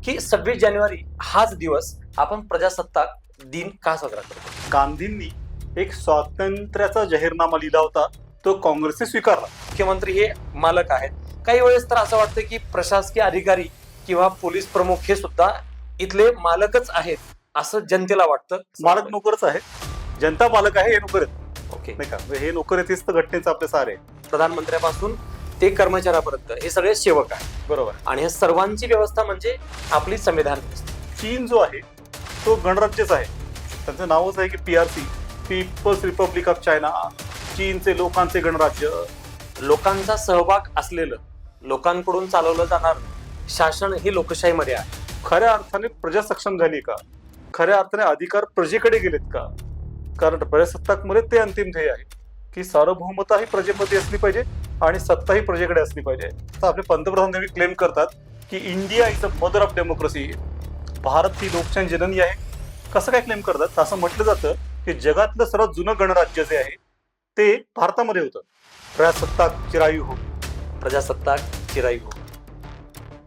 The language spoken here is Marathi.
की 26 जानेवारी हाच दिवस आपण प्रजासत्ताक दिन का साजरा करतो? गांधींनी एक स्वातंत्र्याचा जाहीरनामा लिहिला होता, तो काँग्रेसने स्वीकारला. मुख्यमंत्री हे मालक आहेत. काही वेळेस तर असं वाटतं की प्रशासकीय अधिकारी किंवा पोलीस प्रमुख हे सुद्धा इथले मालकच आहेत असं जनतेला वाटतं. मालक नोकरच आहे, जनता मालक आहे, हे नोकर आहेत, ओके. नाही का? हे नोकर येतेच तर घटनेचं आपलं सार आहे. प्रधानमंत्र्यापासून ते कर्मचाऱ्यापर्यंत हे सगळे सेवक आहेत. बरोबर. आणि या सर्वांची व्यवस्था म्हणजे आपली संविधान व्यवस्था. चीन जो आहे तो गणराज्यच आहे. त्यांचं नावच आहे की PRC, people's republic of China, चीनचे लोकांचे गणराज्य. लोकांचा सहभाग असलेलं, लोकांकडून चालवलं जाणार शासन हे लोकशाहीमध्ये आहे. खऱ्या अर्थाने प्रजा सक्षम झाली का? खऱ्या अर्थाने अधिकार प्रजेकडे गेलेत का? कारण प्रजासत्ताकमध्ये ते अंतिम ध्येय आहे की सार्वभौमता ही प्रजेमध्ये असली पाहिजे आणि सत्ता ही प्रजेकडे असली पाहिजे. तर आपले पंतप्रधान नेहमी क्लेम करतात की India is a mother of democracy. Bharat ही लोकशाही जननी आहे. कसं काय क्लेम करतात? असं म्हटलं जातं की जगातलं सर्वात जुनं गणराज्य जे आहे ते भारतामध्ये होतं. प्रजासत्ताक चिरायू हो. प्रजासत्ताक चिरायू हो.